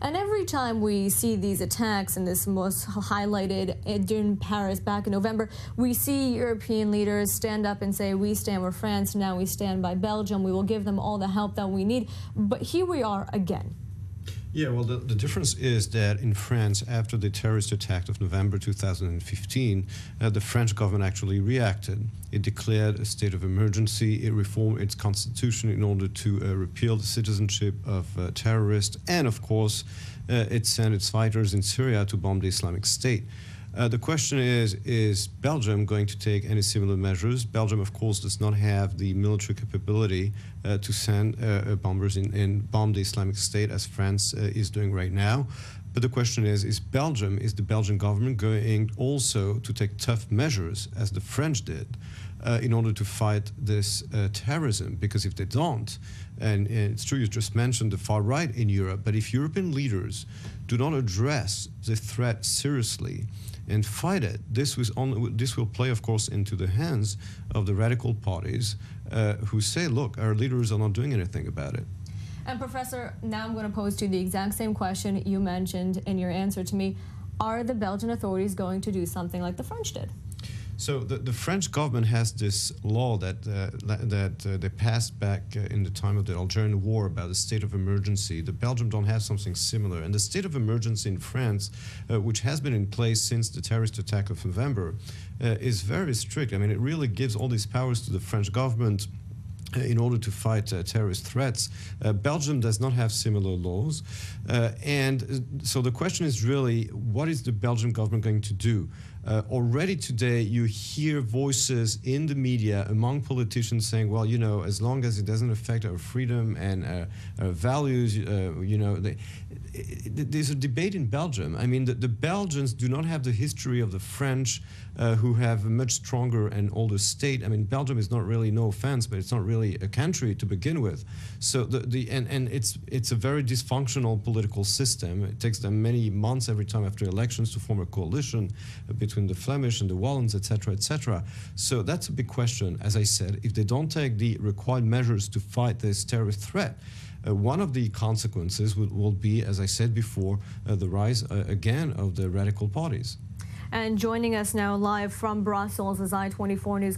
And every time we see these attacks, and this was highlighted in Paris back in November, we see European leaders stand up and say, we stand with France, now we stand by Belgium, we will give them all the help that we need. But here we are again. Yeah, well, the difference is that in France, after the terrorist attack of November 2015, the French government actually reacted. It declared a state of emergency, it reformed its constitution in order to repeal the citizenship of terrorists, and of course, it sent its fighters in Syria to bomb the Islamic State. The question is Belgium going to take any similar measures? Belgium, of course, does not have the military capability to send bombers and bomb the Islamic State as France is doing right now. But the question is the Belgian government going also to take tough measures, as the French did, in order to fight this terrorism? Because if they don't, and it's true you just mentioned the far right in Europe, but if European leaders do not address the threat seriously and fight it, this will play, of course, into the hands of the radical parties who say, look, our leaders are not doing anything about it. And Professor, now I'm going to pose to you the exact same question you mentioned in your answer to me. Are the Belgian authorities going to do something like the French did? So the French government has this law that they passed back in the time of the Algerian War about the state of emergency. The Belgium don't have something similar. And the state of emergency in France, which has been in place since the terrorist attack of November, is very strict. I mean, it really gives all these powers to the French government in order to fight terrorist threats. Belgium does not have similar laws. And so the question is really, what is the Belgian government going to do? Already today, you hear voices in the media among politicians saying, well, you know, as long as it doesn't affect our freedom and our values, you know, there's a debate in Belgium. I mean, the Belgians do not have the history of the French, who have a much stronger and older state. I mean, Belgium is not really, no offense, but it's not really a country to begin with. So it's a very dysfunctional political system. It takes them many months every time after elections to form a coalition between the Flemish and the Wallons, etc., etc. So that's a big question. As I said, if they don't take the required measures to fight this terrorist threat, one of the consequences will be, as I said before, the rise again of the radical parties. And joining us now live from Brussels is I24 News